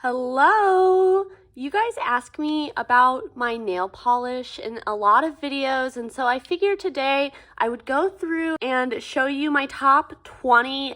Hello! You guys ask me about my nail polish in a lot of videos, and so I figured today I would go through and show you my top 20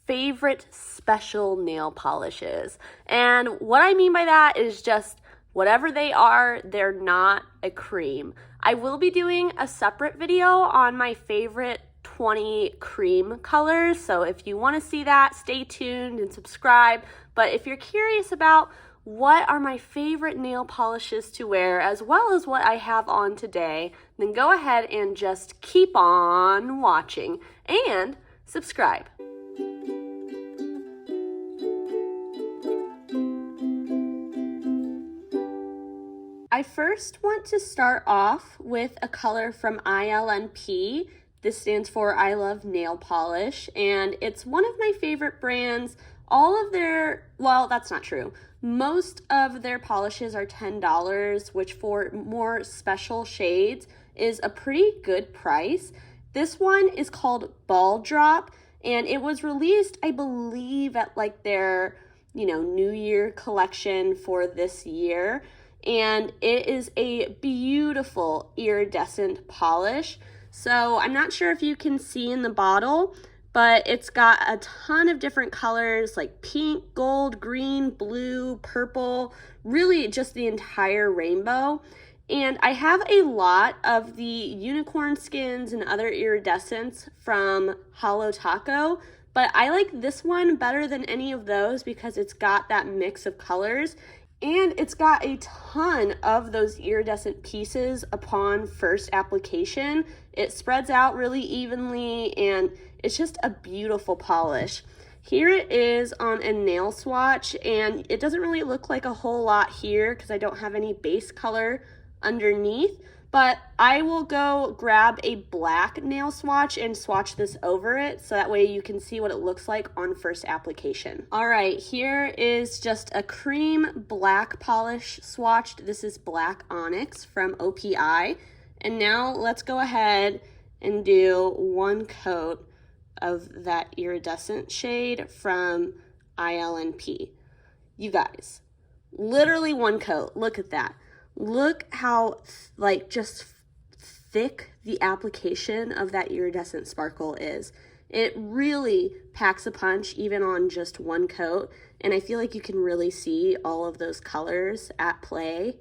favorite special nail polishes. And what I mean by that is just whatever they are, they're not a cream. I will be doing a separate video on my favorite 20 cream colors, so if you want to see that, stay tuned and subscribe. But if you're curious about what are my favorite nail polishes to wear, as well as what I have on today, then go ahead and just keep on watching and subscribe. I first want to start off with a color from ILNP. This stands for I Love Nail Polish, and it's one of my favorite brands. All of their, well, that's not true. Most of their polishes are $10, which for more special shades is a pretty good price. This one is called Ball Drop, and it was released, I believe, at like their, New Year collection for this year. And it is a beautiful iridescent polish. So I'm not sure if you can see in the bottle, but it's got a ton of different colors like pink, gold, green, blue, purple, really just the entire rainbow. And I have a lot of the unicorn skins and other iridescents from Holo, but I like this one better than any of those because it's got that mix of colors. And it's got a ton of those iridescent pieces upon first application. It spreads out really evenly, and it's just a beautiful polish. Here it is on a nail swatch, and it doesn't really look like a whole lot here because I don't have any base color underneath. But I will go grab a black nail swatch and swatch this over it so that way you can see what it looks like on first application. All right, here is just a cream black polish swatched. This is Black Onyx from OPI. And now let's go ahead and do one coat of that iridescent shade from ILNP. You guys, literally one coat. Look at that. Look how just thick the application of that iridescent sparkle is. It really packs a punch even on just one coat, and I feel like you can really see all of those colors at play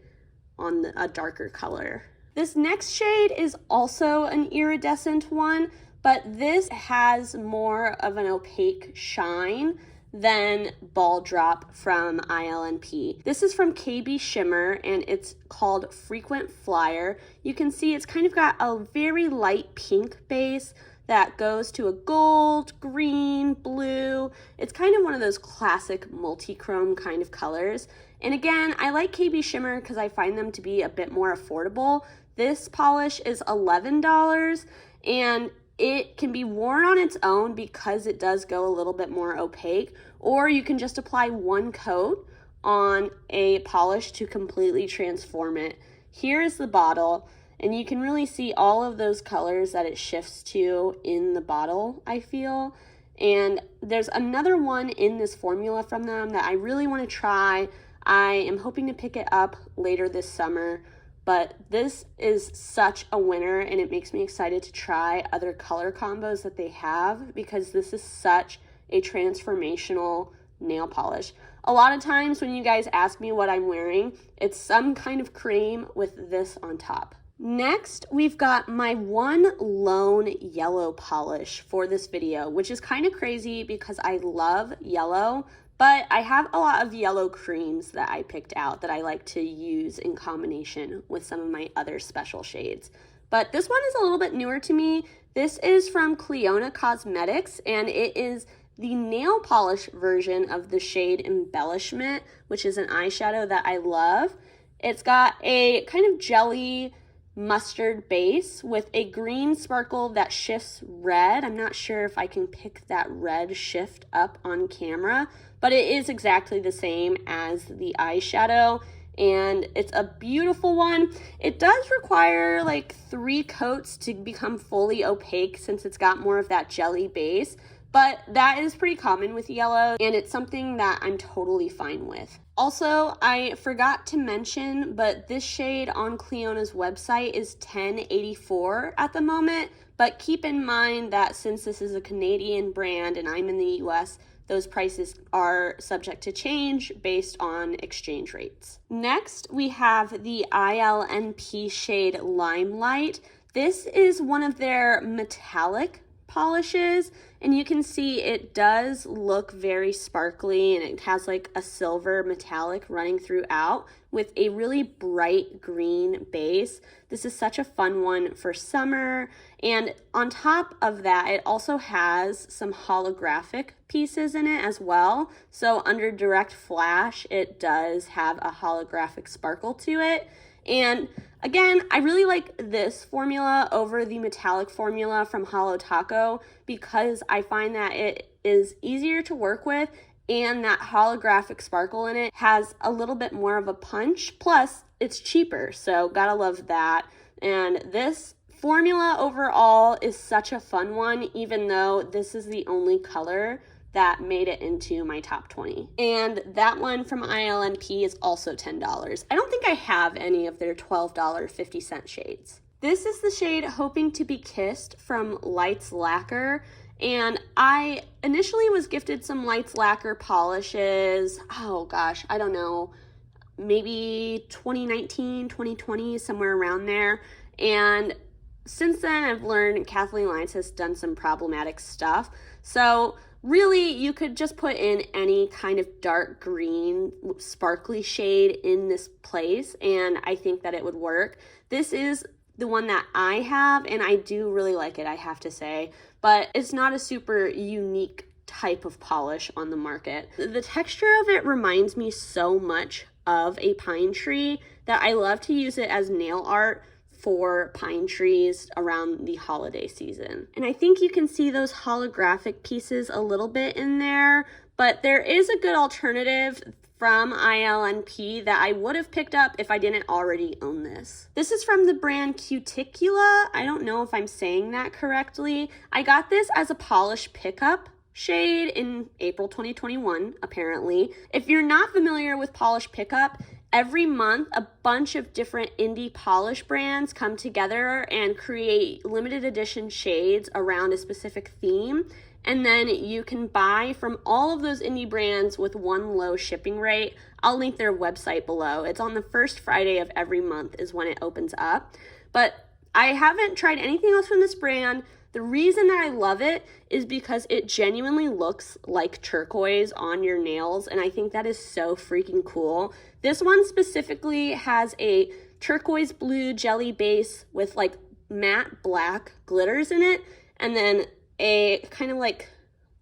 on a darker color. This next shade is also an iridescent one, but this has more of an opaque shine than Ball Drop from ILNP. This is from KB Shimmer, and it's called Frequent Flyer. You can see it's kind of got a very light pink base that goes to a gold, green, blue. It's kind of one of those classic multi-chrome kind of colors. And again, I like KB Shimmer because I find them to be a bit more affordable. This polish is $11, and it can be worn on its own because it does go a little bit more opaque, or you can just apply one coat on a polish to completely transform it. Here is the bottle, and you can really see all of those colors that it shifts to in the bottle, I feel. And there's another one in this formula from them that I really want to try. I am hoping to pick it up later this summer. But this is such a winner, and it makes me excited to try other color combos that they have because this is such a transformational nail polish. A lot of times when you guys ask me what I'm wearing, it's some kind of cream with this on top. Next, we've got my one lone yellow polish for this video, which is kind of crazy because I love yellow. But I have a lot of yellow creams that I picked out that I like to use in combination with some of my other special shades. But this one is a little bit newer to me. This is from Cleona Cosmetics, and it is the nail polish version of the shade Embellishment, which is an eyeshadow that I love. It's got a kind of jelly mustard base with a green sparkle that shifts red. I'm not sure if I can pick that red shift up on camera, but it is exactly the same as the eyeshadow, and it's a beautiful one. It does require like 3 coats to become fully opaque since it's got more of that jelly base, but that is pretty common with yellow, and it's something that I'm totally fine with. Also, I forgot to mention, but this shade on Cliona's website is $10.84 at the moment, but keep in mind that since this is a Canadian brand and I'm in the US, those prices are subject to change based on exchange rates. Next, we have the ILNP shade Limelight. This is one of their metallic polishes, and you can see it does look very sparkly, and it has like a silver metallic running throughout with a really bright green base. This is such a fun one for summer, and on top of that, it also has some holographic pieces in it as well. So under direct flash, it does have a holographic sparkle to it. And again, I really like this formula over the metallic formula from Holo Taco because I find that it is easier to work with, and that holographic sparkle in it has a little bit more of a punch, plus it's cheaper, so gotta love that. And this formula overall is such a fun one, even though this is the only color that made it into my top 20. And that one from ILNP is also $10. I don't think I have any of their $12.50 shades. This is the shade Hoping to Be Kissed from Lights Lacquer, and I initially was gifted some Lights Lacquer polishes, oh gosh, I don't know, maybe 2019, 2020, somewhere around there. And since then, I've learned Kathleen Lights has done some problematic stuff. So really, you could just put in any kind of dark green, sparkly shade in this place, and I think that it would work. This is the one that I have, and I do really like it, I have to say, but it's not a super unique type of polish on the market. The texture of it reminds me so much of a pine tree that I love to use it as nail art for pine trees around the holiday season. And I think you can see those holographic pieces a little bit in there, but there is a good alternative from ILNP that I would have picked up if I didn't already own this. This is from the brand Cuticula. I don't know if I'm saying that correctly. I got this as a polish pickup shade in April 2021, apparently. If you're not familiar with polish pickup, every month, a bunch of different indie polish brands come together and create limited edition shades around a specific theme. And then you can buy from all of those indie brands with one low shipping rate. I'll link their website below. It's on the first Friday of every month is when it opens up. But I haven't tried anything else from this brand. The reason that I love it is because it genuinely looks like turquoise on your nails, and I think that is so freaking cool. This one specifically has a turquoise blue jelly base with like matte black glitters in it, and then a kind of like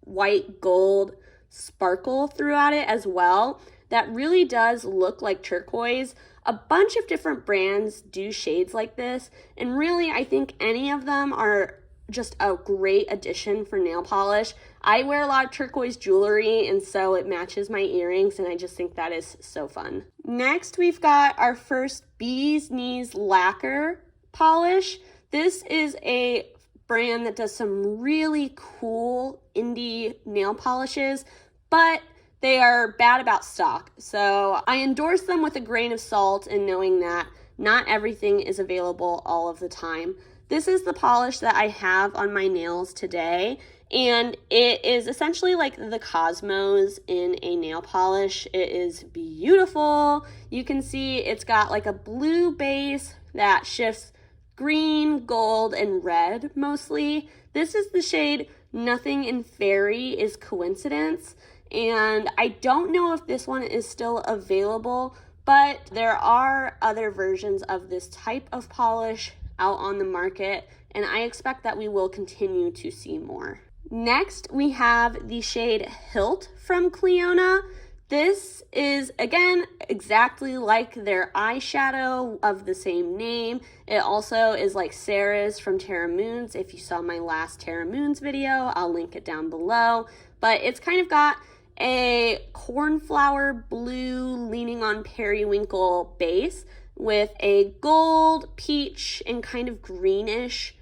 white gold sparkle throughout it as well. That really does look like turquoise. A bunch of different brands do shades like this, and really I think any of them are just a great addition for nail polish. I wear a lot of turquoise jewelry, and so it matches my earrings, and I just think that is so fun. Next, we've got our first Bee's Knees Lacquer polish. This is a brand that does some really cool indie nail polishes, but they are bad about stock. So I endorse them with a grain of salt and knowing that not everything is available all of the time. This is the polish that I have on my nails today, and it is essentially like the Cosmos in a nail polish. It is beautiful. You can see it's got like a blue base that shifts green, gold, and red mostly. This is the shade Nothing in Fairy is Coincidence, and I don't know if this one is still available, but there are other versions of this type of polish out on the market, and I expect that we will continue to see more. Next, we have the shade Hilt from Cliona. This is, again, exactly like their eyeshadow of the same name. It also is like Sarah's from Terra Moons. If you saw my last Terra Moons video, I'll link it down below. But it's kind of got a cornflower blue leaning on periwinkle base with a gold, peach, and kind of greenish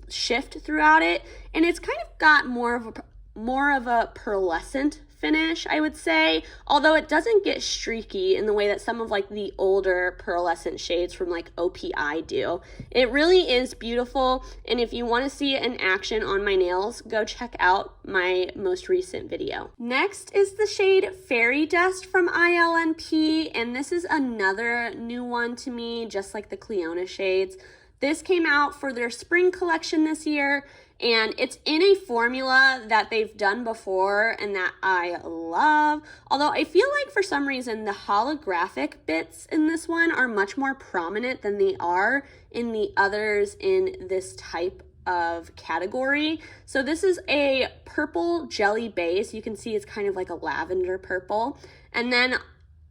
shift throughout it. And it's kind of got more of a more of a pearlescent finish, I would say, although it doesn't get streaky in the way that some of like the older pearlescent shades from like OPI do. It really is beautiful, and if you want to see it in action on my nails, go check out my most recent video. Next is the shade Fairy Dust from ILNP, and this is another new one to me, just like the Cleona shades. This came out for their spring collection this year, and it's in a formula that they've done before and that I love. Although I feel like for some reason the holographic bits in this one are much more prominent than they are in the others in this type of category. So this is a purple jelly base. You can see it's kind of like a lavender purple. And then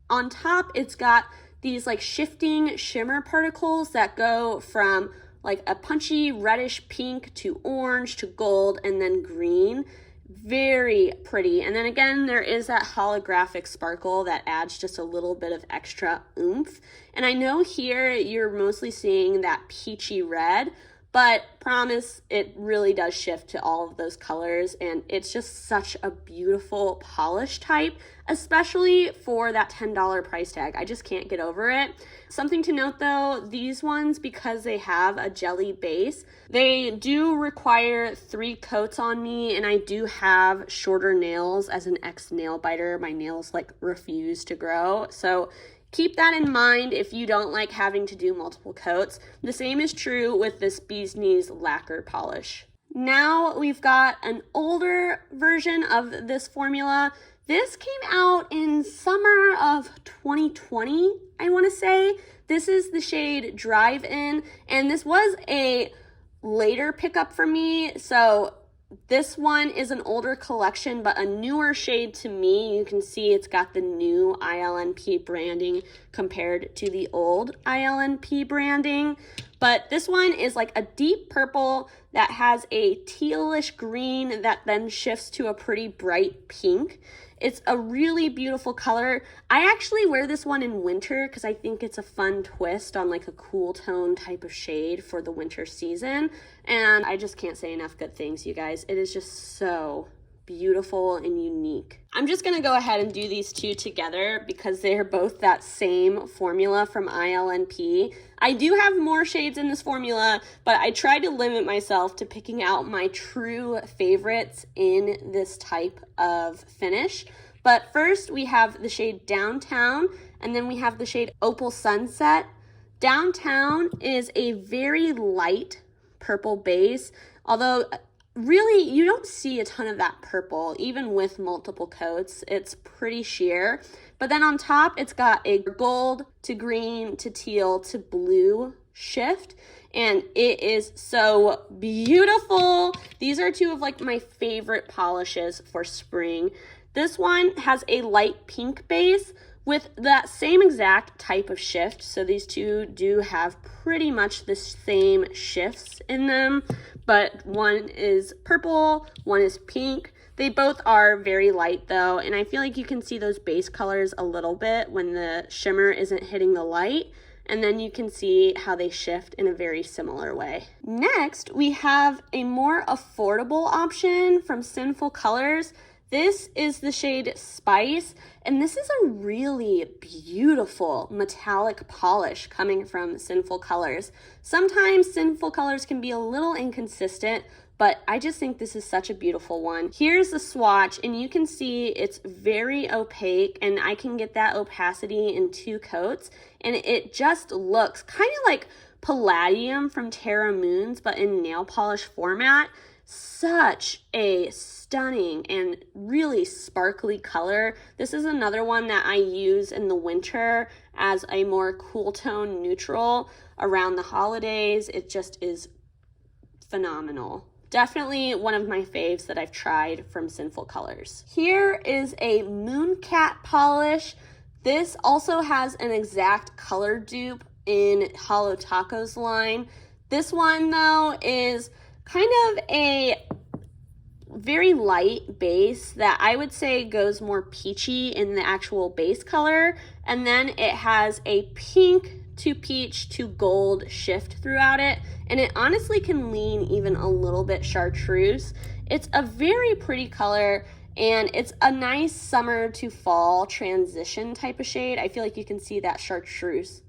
on top, it's got these like shifting shimmer particles that go from like a punchy reddish pink to orange to gold and then green. Very pretty. And then again, there is that holographic sparkle that adds just a little bit of extra oomph. And I know here you're mostly seeing that peachy red, but promise it really does shift to all of those colors, and it's just such a beautiful polish type, especially for that $10 price tag. I just can't get over it. Something to note though, these ones, because they have a jelly base, they do require 3 coats on me, and I do have shorter nails. As an ex-nail biter, my nails like refuse to grow, so keep that in mind if you don't like having to do multiple coats. The same is true with this Bee's Knees lacquer polish. Now we've got an older version of this formula. This came out in summer of 2020, I want to say. This is the shade Drive In, and this was a later pickup for me, so this one is an older collection, but a newer shade to me. You can see it's got the new ILNP branding compared to the old ILNP branding. But this one is like a deep purple that has a tealish green that then shifts to a pretty bright pink. It's a really beautiful color. I actually wear this one in winter because I think it's a fun twist on like a cool tone type of shade for the winter season. And I just can't say enough good things, you guys. It is just so beautiful and unique. I'm just gonna go ahead and do these two together because they're both that same formula from ILNP. I do have more shades in this formula, but I tried to limit myself to picking out my true favorites in this type of finish. But first we have the shade Downtown, and then we have the shade Opal Sunset. Downtown is a very light purple base, although really you don't see a ton of that purple even with multiple coats. It's pretty sheer. But then on top it's got a gold to green to teal to blue shift, and it is so beautiful. These are two of like my favorite polishes for spring. This one has a light pink base with that same exact type of shift. So these two do have pretty much the same shifts in them, but one is purple, one is pink. They both are very light though, and I feel like you can see those base colors a little bit when the shimmer isn't hitting the light, and then you can see how they shift in a very similar way. Next, we have a more affordable option from Sinful Colors. This is the shade Spice, and this is a really beautiful metallic polish coming from Sinful Colors. Sometimes Sinful Colors can be a little inconsistent, but I just think this is such a beautiful one. Here's the swatch, and you can see it's very opaque, and I can get that opacity in 2 coats, and it just looks kind of like Palladium from Terra Moons, but in nail polish format. Such a stunning and really sparkly color. This is another one that I use in the winter as a more cool tone neutral around the holidays. It just is phenomenal. Definitely one of my faves that I've tried from Sinful Colors. Here is a Mooncat polish. This also has an exact color dupe in Holo Taco's line. This one though is kind of a very light base that I would say goes more peachy in the actual base color, and then it has a pink to peach to gold shift throughout it, and it honestly can lean even a little bit chartreuse. It's a very pretty color, and it's a nice summer to fall transition type of shade. I feel like you can see that chartreuse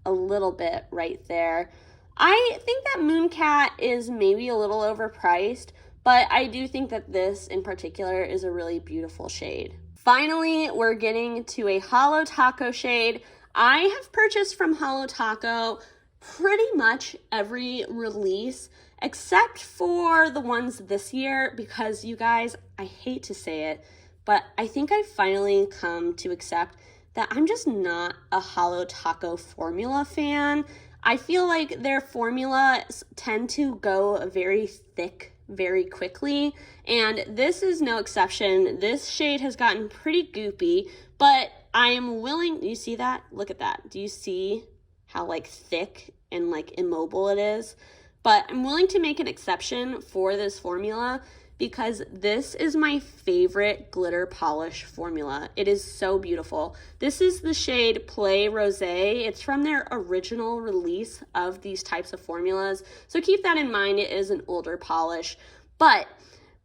a little bit right there. I think that Mooncat is maybe a little overpriced, but I do think that this in particular is a really beautiful shade. Finally, we're getting to a Holo Taco shade. I have purchased from Holo Taco pretty much every release except for the ones this year, because you guys, I hate to say it, but I think I've finally come to accept that I'm just not a Holo Taco formula fan. I feel like their formulas tend to go very thick very quickly, and this is no exception. This shade has gotten pretty goopy, but I am willing, do you see that? Look at that. Do you see how like thick and like immobile it is? But I'm willing to make an exception for this formula because this is my favorite glitter polish formula. It is so beautiful. This is the shade Play Rosé. It's from their original release of these types of formulas. So keep that in mind, it is an older polish. But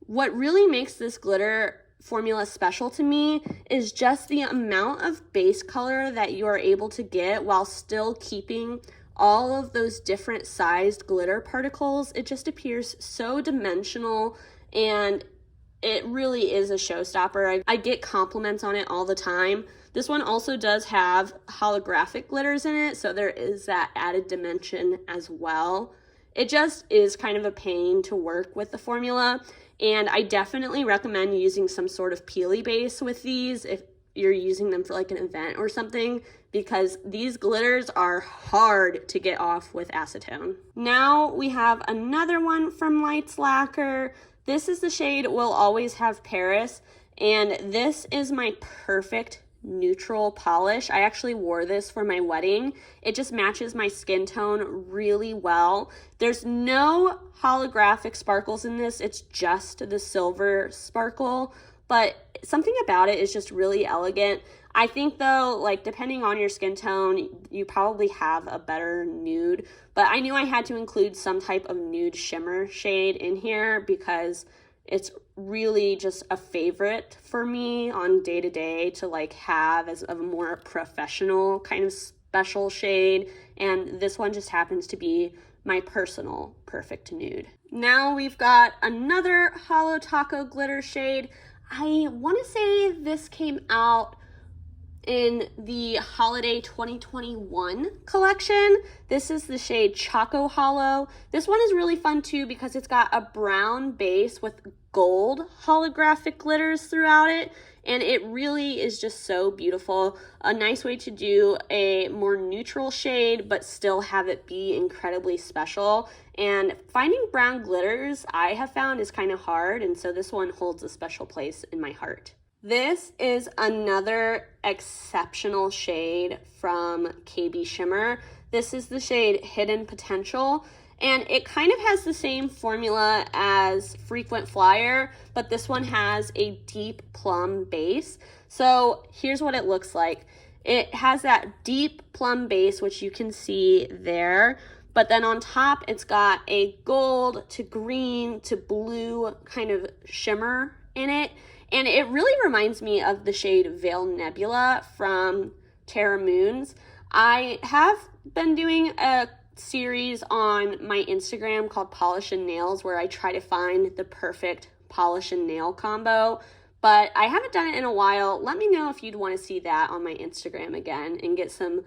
what really makes this glitter formula special to me is just the amount of base color that you are able to get while still keeping all of those different sized glitter particles. It just appears so dimensional, and it really is a showstopper. I get compliments on it all the time. This one also does have holographic glitters in it, so there is that added dimension as well. It just is kind of a pain to work with the formula, and I definitely recommend using some sort of peely base with these if you're using them for like an event or something, because these glitters are hard to get off with acetone. Now we have another one from Lights Lacquer. This is the shade Will Always Have Paris, and this is my perfect neutral polish. I actually wore this for my wedding. It just matches my skin tone really well. There's no holographic sparkles in this. It's just the silver sparkle, but something about it is just really elegant. I think though, like depending on your skin tone, you probably have a better nude, but I knew I had to include some type of nude shimmer shade in here because it's really just a favorite for me on day to day to like have as a more professional kind of special shade, and this one just happens to be my personal perfect nude. Now we've got another Holo Taco glitter shade. I want to say this came out in the holiday 2021 collection. This is the shade Choco Holo. This one is really fun too because it's got a brown base with gold holographic glitters throughout it, and it really is just so beautiful. A nice way to do a more neutral shade but still have it be incredibly special. And finding brown glitters, I have found, is kind of hard, and so this one holds a special place in my heart. This is another exceptional shade from KB Shimmer. This is the shade Hidden Potential, and it kind of has the same formula as Frequent Flyer, but this one has a deep plum base. So here's what it looks like. It has that deep plum base, which you can see there, but then on top it's got a gold to green to blue kind of shimmer in it. And it really reminds me of the shade Veil Nebula from Terra Moons. I have been doing a series on my Instagram called Polish and Nails where I try to find the perfect polish and nail combo, but I haven't done it in a while. Let me know if you'd want to see that on my Instagram again and get some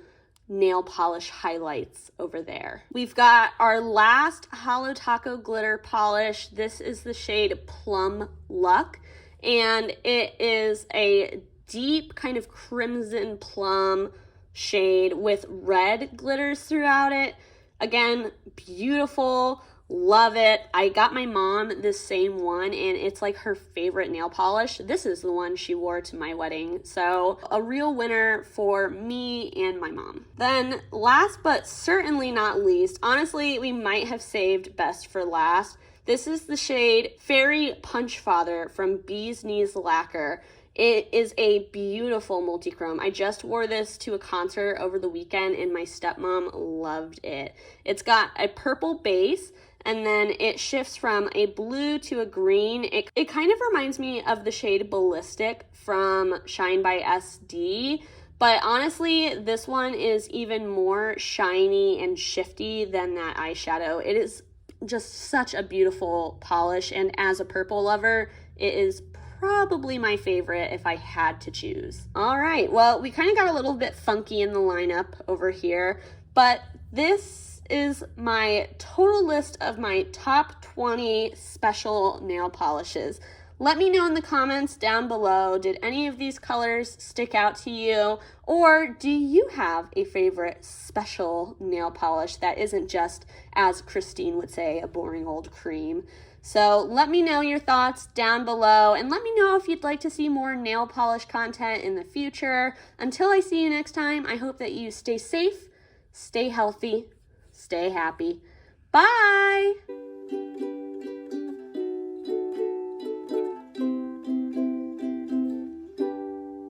nail polish highlights over there. We've got our last Holo Taco glitter polish. This is the shade Plum Luck, and it is a deep kind of crimson plum shade with red glitters throughout it. Again, beautiful, love it. I got my mom this same one, and it's like her favorite nail polish. This is the one she wore to my wedding, so a real winner for me and my mom. Then last but certainly not least, honestly, we might have saved best for last. This is the shade Fairy Punch Father from Bee's Knees Lacquer. It is a beautiful multi-chrome. I just wore this to a concert over the weekend and my stepmom loved it. It's got a purple base and then it shifts from a blue to a green. It kind of reminds me of the shade Ballistic from Shine by SD, but honestly, this one is even more shiny and shifty than that eyeshadow. It is just such a beautiful polish, and as a purple lover, it is probably my favorite if I had to choose. All right, well, we kind of got a little bit funky in the lineup over here, but this is my total list of my top 20 special nail polishes. Let me know in the comments down below, did any of these colors stick out to you? Or do you have a favorite special nail polish that isn't just, as Christine would say, a boring old cream? So let me know your thoughts down below, and let me know if you'd like to see more nail polish content in the future. Until I see you next time, I hope that you stay safe, stay healthy, stay happy. Bye!